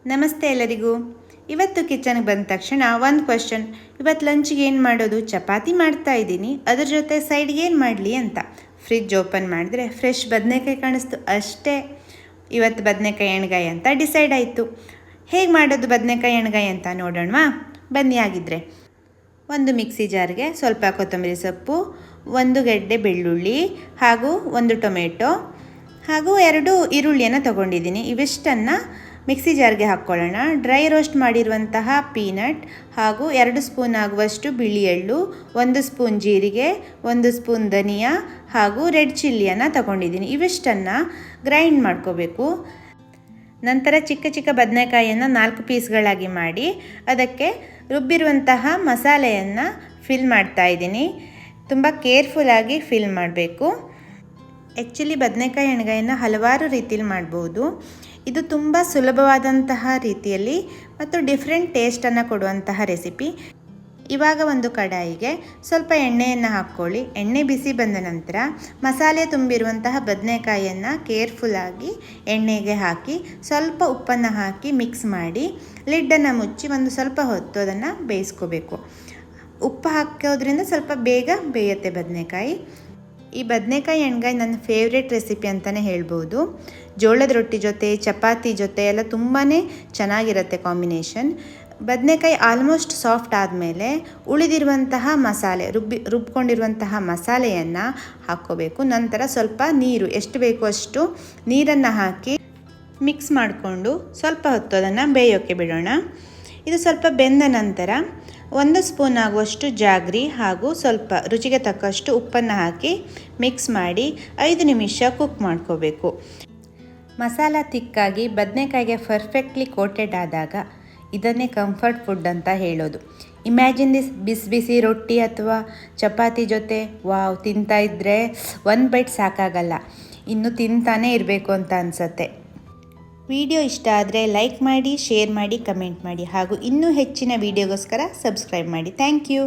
ನಮಸ್ತೆ ಎಲ್ಲರಿಗೂ. ಇವತ್ತು ಕಿಚನ್ಗೆ ಬಂದ ತಕ್ಷಣ ಒಂದು ಕ್ವೆಶ್ಚನ್, ಇವತ್ತು ಲಂಚಿಗೆ ಏನು ಮಾಡೋದು? ಚಪಾತಿ ಮಾಡ್ತಾ ಇದ್ದೀನಿ, ಅದ್ರ ಜೊತೆ ಸೈಡ್ಗೆ ಏನು ಮಾಡಲಿ ಅಂತ. ಫ್ರಿಜ್ ಓಪನ್ ಮಾಡಿದ್ರೆ ಫ್ರೆಶ್ ಬದನೆಕಾಯಿ ಕಾಣಿಸ್ತು ಅಷ್ಟೇ. ಇವತ್ತು ಬದನೆಕಾಯಿ ಎಣ್ಗಾಯಿ ಅಂತ ಡಿಸೈಡ್ ಆಯಿತು. ಹೇಗೆ ಮಾಡೋದು ಬದನೆಕಾಯಿ ಎಣ್ಗಾಯಿ ಅಂತ ನೋಡೋಣವಾ? ಬನ್ನಿ. ಆಗಿದ್ದರೆ ಒಂದು ಮಿಕ್ಸಿ ಜಾರ್ಗೆ ಸ್ವಲ್ಪ ಕೊತ್ತಂಬರಿ ಸೊಪ್ಪು, ಒಂದು ಗೆಡ್ಡೆ ಬೆಳ್ಳುಳ್ಳಿ ಹಾಗೂ ಒಂದು ಟೊಮೆಟೊ ಹಾಗೂ 2 ಈರುಳ್ಳಿಯನ್ನು ತಗೊಂಡಿದ್ದೀನಿ. ಇವಿಷ್ಟನ್ನು ಮಿಕ್ಸಿ ಜಾರ್ಗೆ ಹಾಕ್ಕೊಳ್ಳೋಣ. ಡ್ರೈ ರೋಸ್ಟ್ ಮಾಡಿರುವಂತಹ ಪೀನಟ್ ಹಾಗೂ 2 ಸ್ಪೂನ್ ಆಗುವಷ್ಟು ಬಿಳಿ ಎಳ್ಳು, 1 ಸ್ಪೂನ್ ಜೀರಿಗೆ, 1 ಸ್ಪೂನ್ ಧನಿಯಾ ಹಾಗೂ ರೆಡ್ ಚಿಲ್ಲಿಯನ್ನು ತಗೊಂಡಿದ್ದೀನಿ. ಇವಿಷ್ಟನ್ನು ಗ್ರೈಂಡ್ ಮಾಡ್ಕೋಬೇಕು. ನಂತರ ಚಿಕ್ಕ ಚಿಕ್ಕ ಬದನೆಕಾಯಿಯನ್ನು 4 ಪೀಸ್ಗಳಾಗಿ ಮಾಡಿ ಅದಕ್ಕೆ ರುಬ್ಬಿರುವಂತಹ ಮಸಾಲೆಯನ್ನು ಫಿಲ್ ಮಾಡ್ತಾ ಇದ್ದೀನಿ. ತುಂಬ ಕೇರ್ಫುಲ್ಲಾಗಿ ಫಿಲ್ ಮಾಡಬೇಕು. ಆ್ಯಕ್ಚುಲಿ ಬದನೆಕಾಯಿ ಎಣ್ಗಾಯನ್ನು ಹಲವಾರು ರೀತಿಯಲ್ಲಿ ಮಾಡ್ಬೋದು. ಇದು ತುಂಬ ಸುಲಭವಾದಂತಹ ರೀತಿಯಲ್ಲಿ ಮತ್ತು ಡಿಫ್ರೆಂಟ್ ಟೇಸ್ಟನ್ನು ಕೊಡುವಂತಹ ರೆಸಿಪಿ. ಇವಾಗ ಒಂದು ಕಡಾಯಿಗೆ ಸ್ವಲ್ಪ ಎಣ್ಣೆಯನ್ನು ಹಾಕ್ಕೊಳ್ಳಿ. ಎಣ್ಣೆ ಬಿಸಿ ಬಂದ ನಂತರ ಮಸಾಲೆ ತುಂಬಿರುವಂತಹ ಬದನೆಕಾಯಿಯನ್ನು ಕೇರ್ಫುಲ್ಲಾಗಿ ಎಣ್ಣೆಗೆ ಹಾಕಿ ಸ್ವಲ್ಪ ಉಪ್ಪನ್ನು ಹಾಕಿ ಮಿಕ್ಸ್ ಮಾಡಿ ಲಿಡ್ಡನ್ನು ಮುಚ್ಚಿ ಒಂದು ಸ್ವಲ್ಪ ಹೊತ್ತು ಅದನ್ನು ಬೇಯಿಸ್ಕೋಬೇಕು. ಉಪ್ಪು ಹಾಕೋದ್ರಿಂದ ಸ್ವಲ್ಪ ಬೇಗ ಬೇಯುತ್ತೆ ಬದನೆಕಾಯಿ. ಈ ಬದನೆಕಾಯಿ ಎಣ್ಗಾಯಿ ನನ್ನ ಫೇವ್ರೆಟ್ ರೆಸಿಪಿ ಅಂತಲೇ ಹೇಳ್ಬೋದು. ಜೋಳದ ರೊಟ್ಟಿ ಜೊತೆ, ಚಪಾತಿ ಜೊತೆ ಎಲ್ಲ ತುಂಬಾ ಚೆನ್ನಾಗಿರುತ್ತೆ ಕಾಂಬಿನೇಷನ್. ಬದನೆಕಾಯಿ ಆಲ್ಮೋಸ್ಟ್ ಸಾಫ್ಟ್ ಆದಮೇಲೆ ಉಳಿದಿರುವಂತಹ ಮಸಾಲೆ ರುಬ್ಕೊಂಡಿರುವಂತಹ ಮಸಾಲೆಯನ್ನು ಹಾಕ್ಕೋಬೇಕು. ನಂತರ ಸ್ವಲ್ಪ ನೀರು, ಎಷ್ಟು ಬೇಕು ಅಷ್ಟು ನೀರನ್ನು ಹಾಕಿ ಮಿಕ್ಸ್ ಮಾಡಿಕೊಂಡು ಸ್ವಲ್ಪ ಹೊತ್ತು ಅದನ್ನು ಬೇಯೋಕ್ಕೆ ಬಿಡೋಣ. ಇದು ಸ್ವಲ್ಪ ಬೆಂದ ನಂತರ 1 ಸ್ಪೂನ್ ಆಗುವಷ್ಟು ಜಾಗ್ರಿ ಹಾಗೂ ಸ್ವಲ್ಪ ರುಚಿಗೆ ತಕ್ಕಷ್ಟು ಉಪ್ಪನ್ನು ಹಾಕಿ ಮಿಕ್ಸ್ ಮಾಡಿ 5 ನಿಮಿಷ ಕುಕ್ ಮಾಡ್ಕೋಬೇಕು. ಮಸಾಲ ತಿಕ್ಕಾಗಿ ಬದನೆಕಾಯಿಗೆ ಪರ್ಫೆಕ್ಟ್ಲಿ ಕೋಟೆಡ್ ಆದಾಗ ಇದನ್ನೇ ಕಂಫರ್ಟ್ ಫುಡ್ ಅಂತ ಹೇಳೋದು. ಇಮ್ಯಾಜಿನ್ ದಿಸ್, ಬಿಸಿ ಬಿಸಿ ರೊಟ್ಟಿ ಅಥವಾ ಚಪಾತಿ ಜೊತೆ ವಾವ್, ತಿಂತಾ ಇದ್ದರೆ 1 ಬೈಟ್ ಸಾಕಾಗಲ್ಲ, ಇನ್ನು ತಿಂತಾನೇ ಇರಬೇಕು ಅಂತ ಅನಿಸುತ್ತೆ. ವಿಡಿಯೋ ಇಷ್ಟ ಆದರೆ ಲೈಕ್ ಮಾಡಿ, ಶೇರ್ ಮಾಡಿ, ಕಮೆಂಟ್ ಮಾಡಿ ಹಾಗೂ ಇನ್ನೂ ಹೆಚ್ಚಿನ ವಿಡಿಯೋಗೋಸ್ಕರ ಸಬ್ಸ್ಕ್ರೈಬ್ ಮಾಡಿ. Thank you.